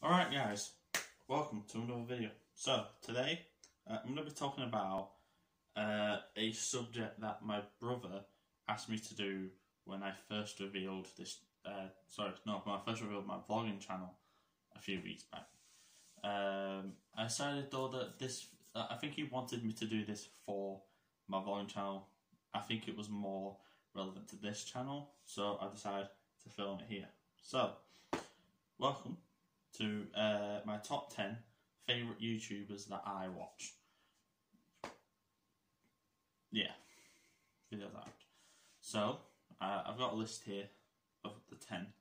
Alright guys, welcome to another video. So today I'm going to be talking about a subject that my brother asked me to do when I first revealed this, when I first revealed my vlogging channel a few weeks back. I decided though that I think he wanted me to do this for my vlogging channel. I think it was more relevant to this channel, so I decided to film it here. So, welcome to my top 10 favourite YouTubers that I watch. Yeah, videos out. So, I've got a list here of the 10.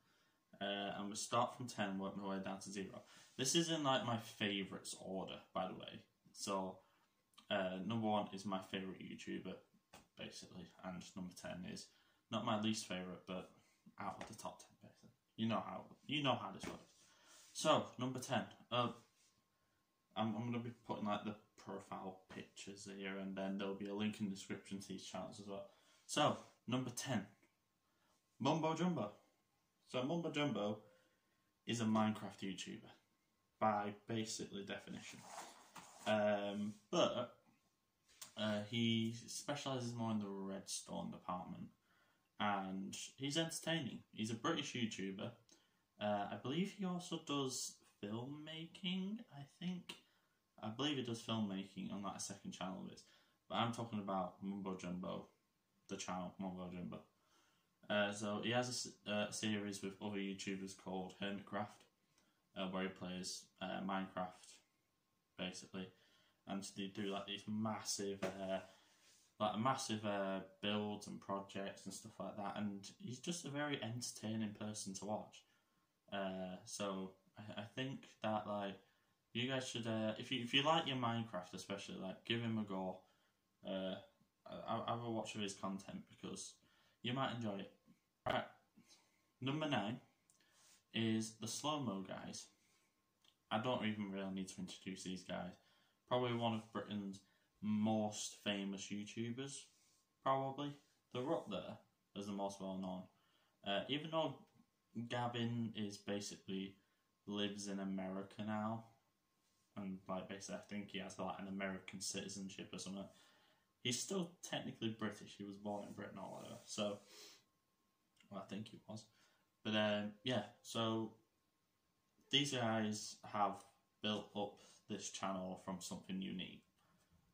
And we start from 10, work my way down to 0. This is in like my favourites order, by the way. So, number 1 is my favourite YouTuber, basically, and number 10 is not my least favourite, but out of the top 10, basically. You know how this works. So, number 10. I'm going to be putting like the profile pictures here, and then there'll be a link in the description to these channels as well. So, number 10. Mumbo Jumbo. So, Mumbo Jumbo is a Minecraft YouTuber, by basically definition. But he specialises more in the redstone department, and he's entertaining. He's a British YouTuber. I believe he also does filmmaking, I believe he does filmmaking on that second channel of his. But I'm talking about Mumbo Jumbo, the channel Mumbo Jumbo. So he has a series with other YouTubers called Hermitcraft, where he plays Minecraft, basically. And they do like these massive builds and projects and stuff like that. And he's just a very entertaining person to watch. So I think that like you guys should, if you like your Minecraft especially, like give him a go. Have a watch of his content because you might enjoy it. Right, number 9 is the SlowMo Guys. I don't even really need to introduce these guys. Probably one of Britain's most famous YouTubers. Probably they're up there as the most well known. Even though Gavin is basically lives in America now, and like basically I think he has like an American citizenship or something. He's still technically British. He was born in Britain or whatever. So, well, I think he was. But yeah. So these guys have built up this channel from something unique.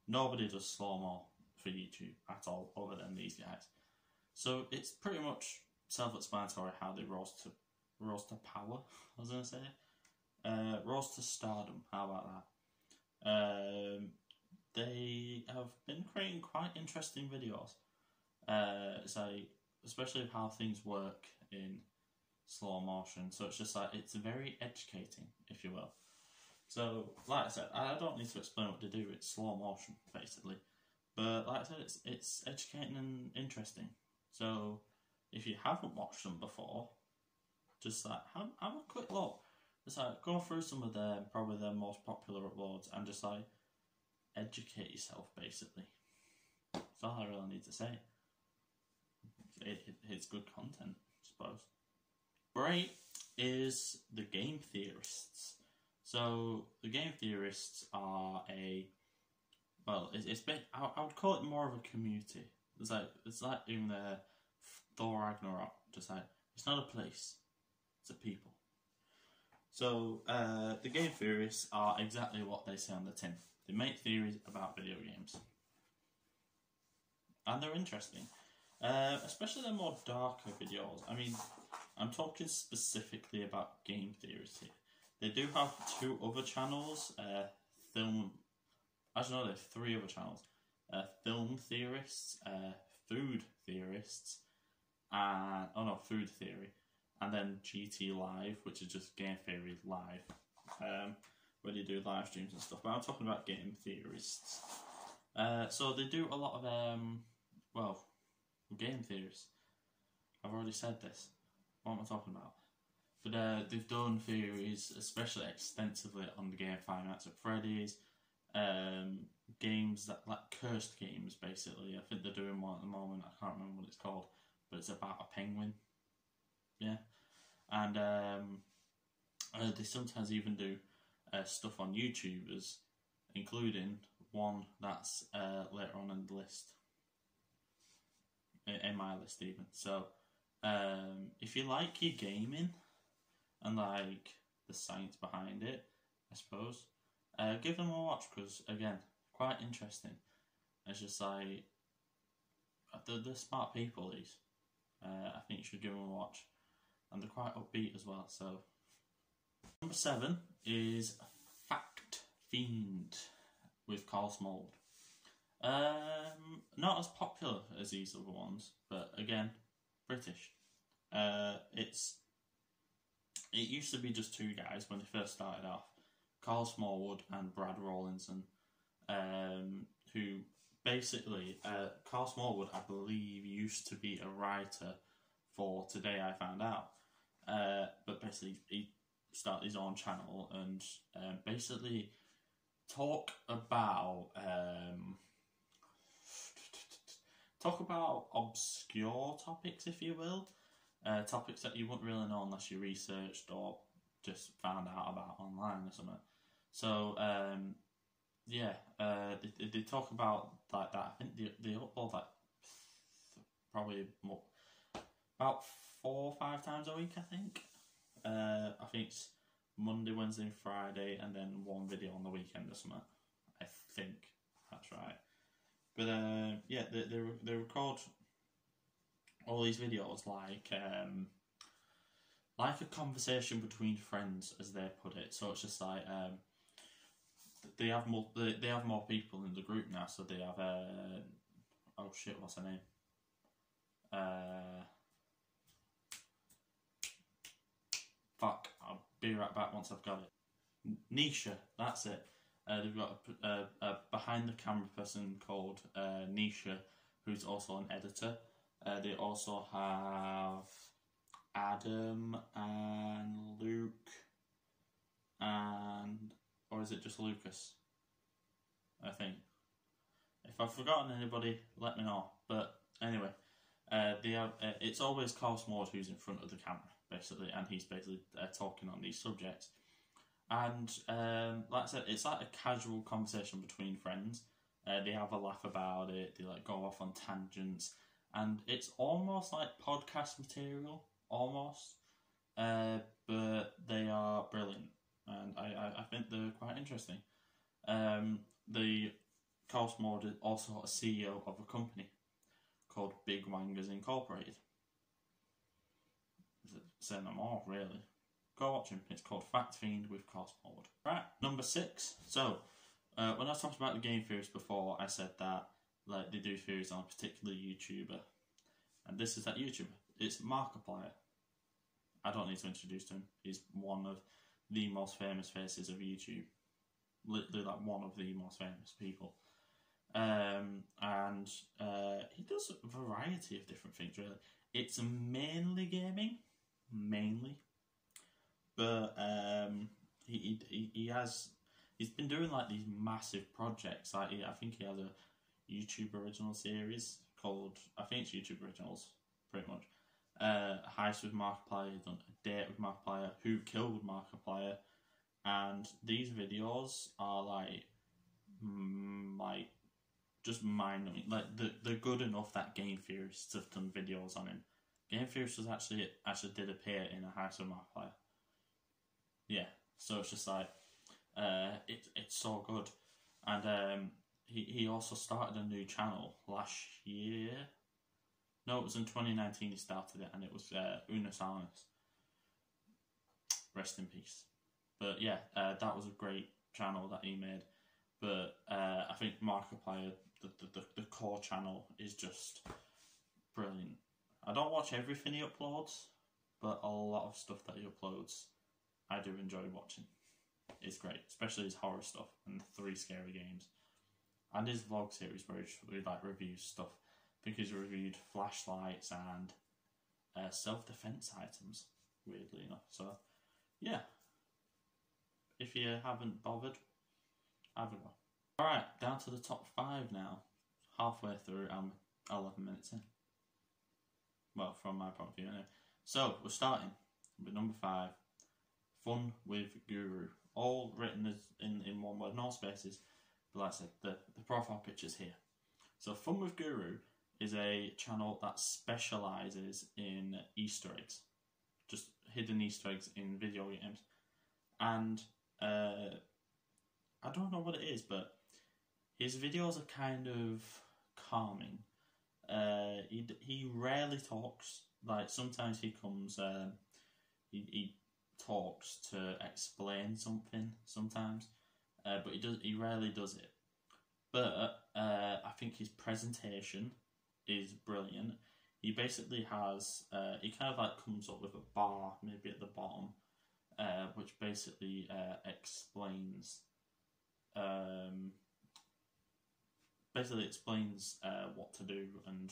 Nobody does slow-mo for YouTube at all, other than these guys. So it's pretty much self-explanatory how they rose to power, I was going to say. Rose to stardom, how about that? They have been creating quite interesting videos. Especially how things work in slow motion. So it's just like, it's very educating, if you will. So, like I said, I don't need to explain what to do, it's slow motion, basically. But like I said, it's educating and interesting. So, if you haven't watched them before, just like have a quick look. Just like go through some of their probably their most popular uploads and just like educate yourself, basically. That's all I really need to say. It's good content, I suppose. Great is the game theorists. So the game theorists are I would call it more of a community. It's like in the Thor Ragnarok, just like it's not a place, it's a people. So the game theorists are exactly what they say on the tin. They make theories about video games, and they're interesting, especially the more darker videos. I mean, I'm talking specifically about game theories here. They do have 2 other channels, Actually, no, there are 3 other channels. Film theorists, food theorists, and food theory, and then GT Live, which is just game theory live, where they do live streams and stuff. But I'm talking about game theorists. So they do a lot of game theories. I've already said this. What am I talking about? But they've done theories, especially extensively on the game Five Nights at Freddy's, games that like cursed games, basically. I think they're doing one at the moment. I can't remember what it's called, but it's about a penguin. Yeah, and They sometimes even do stuff on YouTubers, including one that's later on in the list, in my list even. So if you like your gaming and like the science behind it, I suppose, give them a watch, because again, quite interesting. It's just like they're smart people, these. I think you should give them a watch, and they're quite upbeat as well. So number 7 is Fiend with Carl Smallwood. Not as popular as these other ones, but again, British. It used to be just 2 guys when they first started off, Carl Smallwood and Brad Rawlinson, who basically, Carl Smallwood, I believe, used to be a writer for Today I Found Out, but basically he started his own channel and basically talk about obscure topics, if you will. Topics that you wouldn't really know unless you researched or just found out about online or something. So, they talk about like that. I think they upload like probably more, about 4 or 5 times a week, I think. I think it's Monday, Wednesday and Friday, and then 1 video on the weekend or something. I think that's right. But they record all these videos like a conversation between friends, as they put it. So it's just like they have more people in the group now. So they have oh shit, what's her name? Fuck, I'll be right back once I've got it. Nisha, that's it. They've got a behind the camera person called Nisha, who's also an editor. They also have Adam and Luke, or is it just Lucas? I think. If I've forgotten anybody, let me know. But anyway, they have. It's always Carl Smallwood who's in front of the camera, basically, and he's basically talking on these subjects. And like I said, it's like a casual conversation between friends. They have a laugh about it. They like go off on tangents, and it's almost like podcast material, almost. But they are brilliant, and I think they're quite interesting. The Carl Smallwood is also a CEO of a company called Big Wangers Incorporated. Say no more, really. Go watch him. It's called Fact Fiend with Carl Smallwood. Right, number 6. So, when I talked about the game theories before, I said that like they do theories on a particular YouTuber, and this is that YouTuber. It's Markiplier. I don't need to introduce him. He's one of the most famous faces of YouTube. Literally, like one of the most famous people. And he does a variety of different things. Really, it's mainly gaming, but he's been doing like these massive projects. Like I think he has a YouTube original series called, I think it's YouTube Originals, pretty much. Heist with Markiplier, he's done A Date with Markiplier, Who Killed Markiplier, and these videos are like just mind-numbing. Like they're good enough that Game Theorists have done videos on him. Game Theorists was actually did appear in A Heist with Markiplier. Yeah, so it's just like it's so good, and he also started a new channel last year. No, it was in 2019 he started it, and it was Unus Annus. Rest in peace. But yeah, that was a great channel that he made. But I think Markiplier, the core channel, is just brilliant. I don't watch everything he uploads, but a lot of stuff that he uploads, I do enjoy watching. It's great, especially his horror stuff and the 3 scary games. And his vlog series where he like reviews stuff. I think he's reviewed flashlights and self-defense items, weirdly enough. So, yeah. If you haven't bothered, have a go. Alright, down to the top 5 now. Halfway through, I'm 11 minutes in. Well, from my point of view, anyway. So, we're starting with number 5. Fun with Guru. All written as in one word, no spaces. But like I said, the profile picture's here. So Fun with Guru is a channel that specialises in Easter eggs. Just hidden Easter eggs in video games. And I don't know what it is, but his videos are kind of calming. He rarely talks. Like sometimes he comes, he talks to explain something sometimes, but he rarely does it. But I think his presentation is brilliant. He basically has, he kind of like comes up with a bar maybe at the bottom, which basically explains what to do and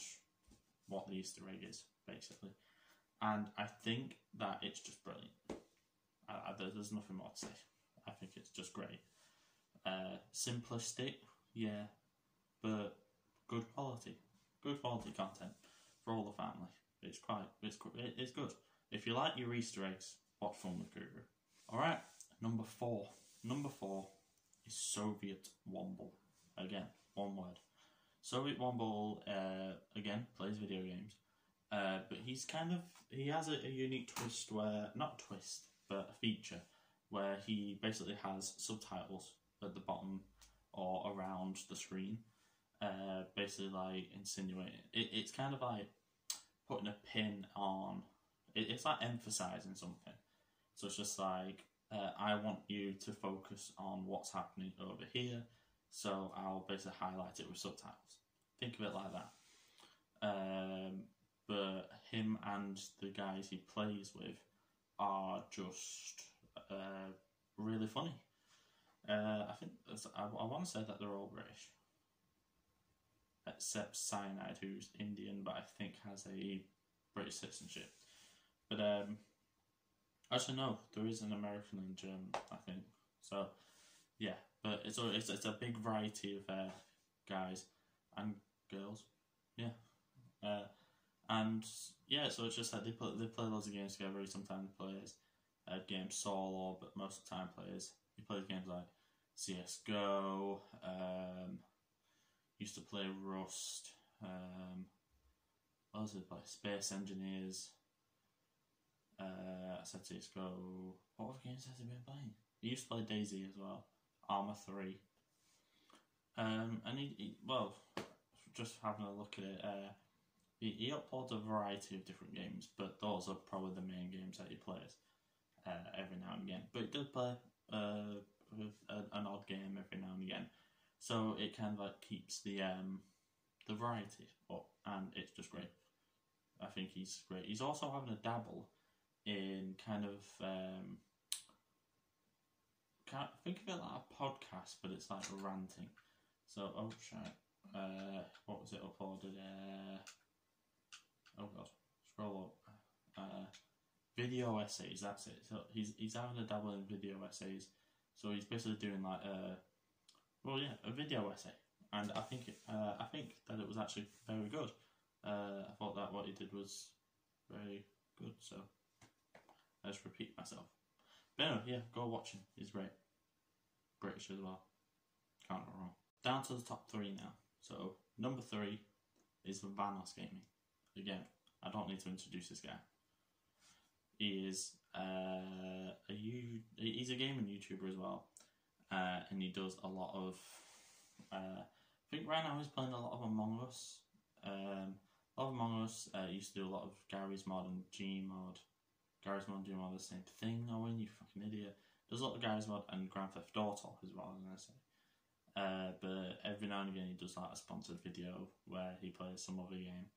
what the Easter egg is, basically. And I think that it's just brilliant. There's nothing more to say. I think it's just great. Simplistic, yeah, but good quality. Good quality content for all the family. It's good. If you like your Easter eggs, watch Fun with Guru. Alright, number 4. Number 4 is Soviet Womble. Again, one word. Soviet Womble, again, plays video games. But he has a unique twist where, not twist, but a feature where he basically has subtitles at the bottom or around the screen. Basically like insinuating, it's kind of like putting a pin on, it's like emphasising something. So it's just like, I want you to focus on what's happening over here, so I'll basically highlight it with subtitles. Think of it like that. But him and the guys he plays with are just really funny. I think I want to say that they're all British, except Cyanide, who's Indian, but I think has a British citizenship. But actually no, there is an American and German, I think. So yeah, but it's a big variety of guys and girls, yeah. And yeah, so it's just like they play loads of games together. He sometimes plays games solo, but most of the time he plays games like CS:GO. Used to play Rust. What else did he play? Space Engineers. I said CS:GO. What other games has he been playing? He used to play DayZ as well. Arma 3. And he well, just having a look at it. He uploads a variety of different games, but those are probably the main games that he plays every now and again. But he does play an odd game every now and again, so it kind of like keeps the variety up, and it's just great. I think he's great. He's also having a dabble in kind of think of it like a podcast, but it's like ranting. So what was it uploaded? Oh god, scroll up. Video essays, that's it. So he's having a dabble in video essays. So he's basically doing like a video essay, and I think that it was actually very good. I thought that what he did was very good. So I just repeat myself. But anyway, yeah, go watch him. He's great. British as well. Can't go wrong. Down to the top 3 now. So number 3 is Vanos Gaming. Again, I don't need to introduce this guy. He is he's a gaming YouTuber as well, and he does a lot of. I think right now he's playing a lot of Among Us. A lot of Among Us. He used to do a lot of Gary's Mod and Gmod. Gary's Mod and Gmod are the same thing. Owen, you fucking idiot. Does a lot of Gary's Mod and Grand Theft Auto as well, as I say. But every now and again he does like a sponsored video where he plays some other game,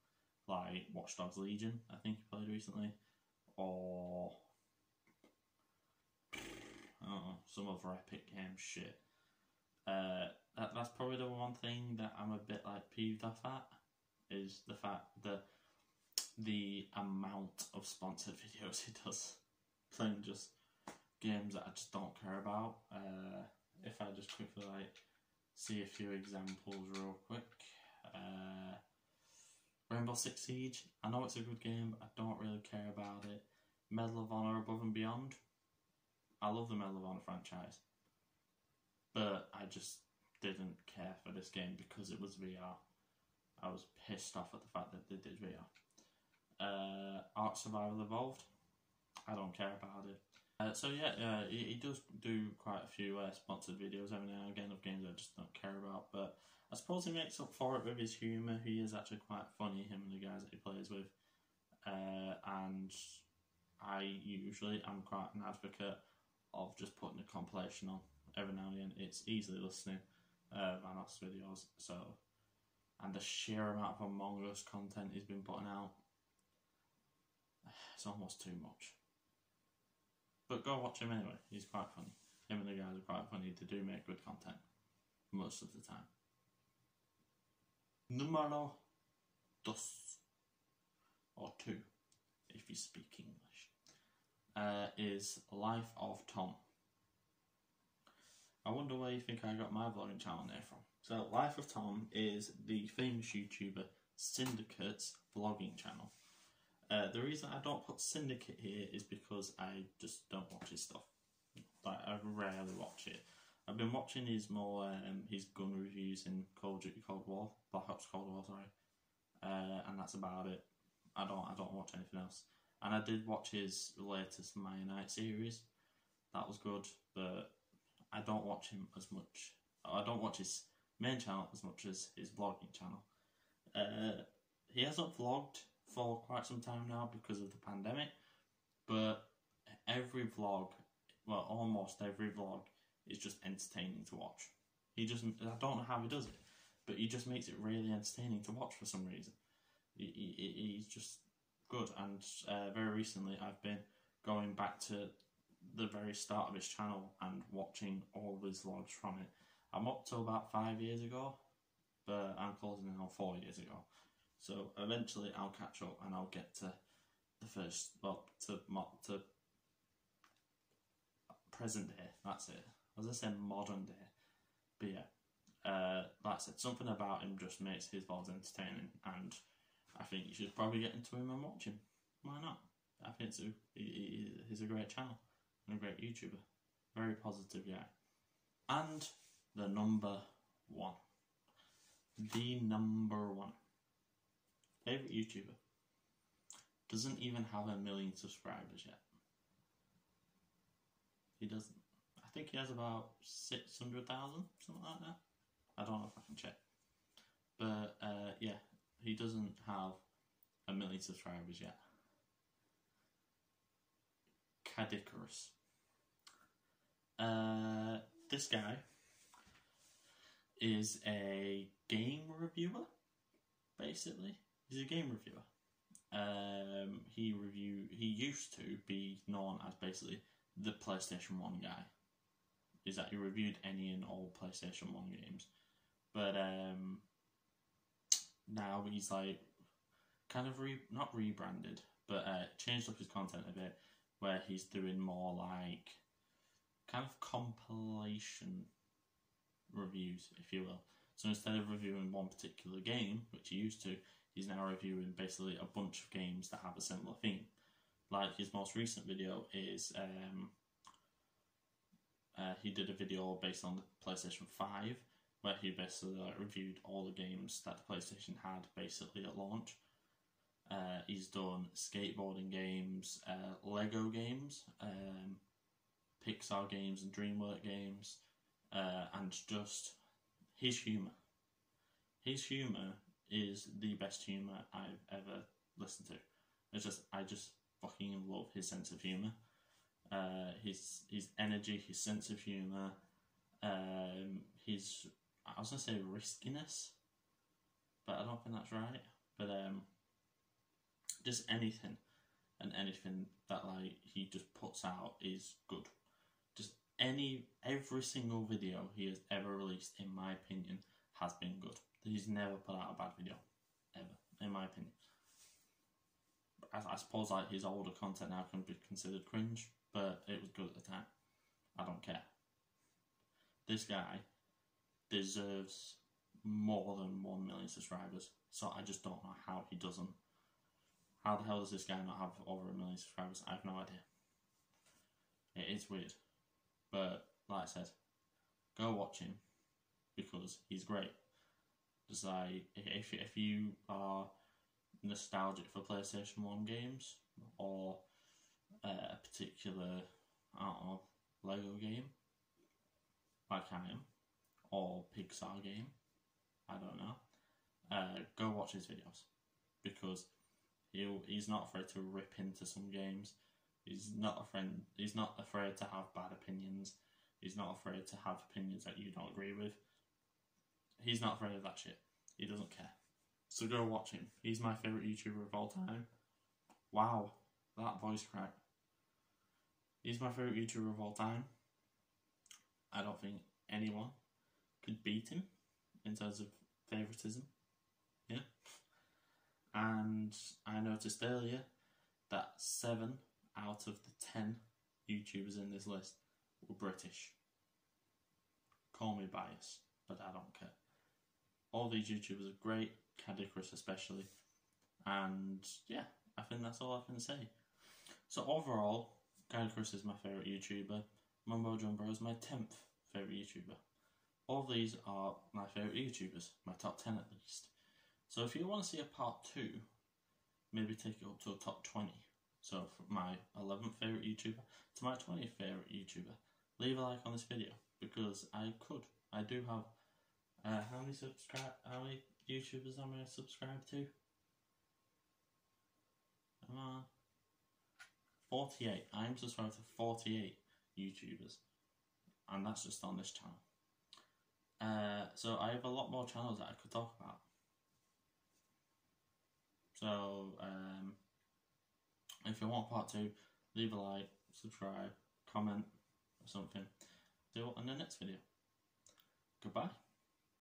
like Watch Dogs Legion, I think he played recently, or I don't know, some other Epic game shit. That's probably the one thing that I'm a bit like peeved off at, is the fact that the amount of sponsored videos he does, playing just games that I just don't care about. If I just quickly like see a few examples real quick. Rainbow Six Siege, I know it's a good game, but I don't really care about it. Medal of Honor Above and Beyond, I love the Medal of Honor franchise, but I just didn't care for this game because it was VR. I was pissed off at the fact that they did VR. Ark Survival Evolved, I don't care about it. So yeah, he does do quite a few sponsored videos every now and again of games I just don't care about, but I suppose he makes up for it with his humour. He is actually quite funny, him and the guys that he plays with. And I usually am quite an advocate of just putting a compilation on every now and then. It's easily listening, Vanos videos, so, and the sheer amount of Among Us content he's been putting out, it's almost too much. But go watch him anyway, he's quite funny. Him and the guys are quite funny, they do make good content, most of the time. Numero dos, or 2, if you speak English, is Life of Tom. I wonder where you think I got my vlogging channel name from. So Life of Tom is the famous YouTuber Syndicate's vlogging channel. The reason I don't put Syndicate here is because I just don't watch his stuff. Like, I rarely watch it. I've been watching his more his gun reviews in Call of Duty Cold War, Black Ops Cold War, sorry, and that's about it. I don't watch anything else. And I did watch his latest Maya Knight series. That was good, but I don't watch him as much. I don't watch his main channel as much as his vlogging channel. He hasn't vlogged for quite some time now because of the pandemic, but every vlog, well, almost every vlog, is just entertaining to watch. He doesn't, I don't know how he does it, but he just makes it really entertaining to watch for some reason. He's just good, and very recently I've been going back to the very start of his channel and watching all of his vlogs from it. I'm up to about 5 years ago, but I'm closing in on 4 years ago. So eventually I'll catch up and I'll get to the first, well, to present day, that's it. As I said, modern day. But yeah, like I said, something about him just makes his vlogs entertaining, and I think you should probably get into him and watch him. Why not? I think so. He's a great channel and a great YouTuber. Very positive guy. And the number 1. The number 1. Favourite YouTuber. Doesn't even have 1 million subscribers yet. He doesn't. I think he has about 600,000, something like that. I don't know if I can check. But yeah, he doesn't have 1 million subscribers yet. Cadius. This guy is a game reviewer, basically. He's a game reviewer. He used to be known as basically the PlayStation 1 guy. Is that he reviewed any and all PlayStation 1 games. But now he's like kind of not rebranded, but changed up his content a bit, where he's doing more like kind of compilation reviews, if you will. So instead of reviewing one particular game, which he used to, he's now reviewing basically a bunch of games that have a similar theme. Like his most recent video is he did a video based on the PlayStation 5, where he basically reviewed all the games that the PlayStation had basically at launch. He's done skateboarding games, Lego games, Pixar games and DreamWorks games, and just his humour. His humour is the best humour I've ever listened to. I just fucking love his sense of humour. His energy, his sense of humour, his, I was going to say riskiness, but I don't think that's right. But just anything and anything that like he just puts out is good. Just every single video he has ever released, in my opinion, has been good. He's never put out a bad video, ever, in my opinion. I suppose like his older content now can be considered cringe, but it was good at the time. I don't care. This guy deserves more than 1 million subscribers, so I just don't know how he doesn't. How the hell does this guy not have over 1 million subscribers? I have no idea. It is weird. But like I said, go watch him because he's great. Just like if you are nostalgic for PlayStation 1 games or a particular, I don't know, Lego game, like I am, or Pixar game, I don't know, go watch his videos because he's not afraid to rip into some games. He's not afraid to have bad opinions. He's not afraid to have opinions that you don't agree with. He's not afraid of that shit. He doesn't care. So go watch him. He's my favourite YouTuber of all time. Wow, that voice crack. He's my favourite YouTuber of all time. I don't think anyone could beat him in terms of favouritism. Yeah. And I noticed earlier that 7 out of the 10 YouTubers in this list were British. Call me biased, but I don't care. All these YouTubers are great, Cadius especially, and yeah, I think that's all I can say. So overall, Cadius is my favourite YouTuber, Mumbo Jumbo is my 10th favourite YouTuber. All these are my favourite YouTubers, my top 10 at least. So if you want to see a part 2, maybe take it up to a top 20. So from my 11th favourite YouTuber to my 20th favourite YouTuber, leave a like on this video because I do have, how many YouTubers am I subscribed to? 48. I am subscribed to 48 YouTubers, and that's just on this channel. So I have a lot more channels that I could talk about. So if you want part 2, leave a like, subscribe, comment, or something. See you in the next video. Goodbye.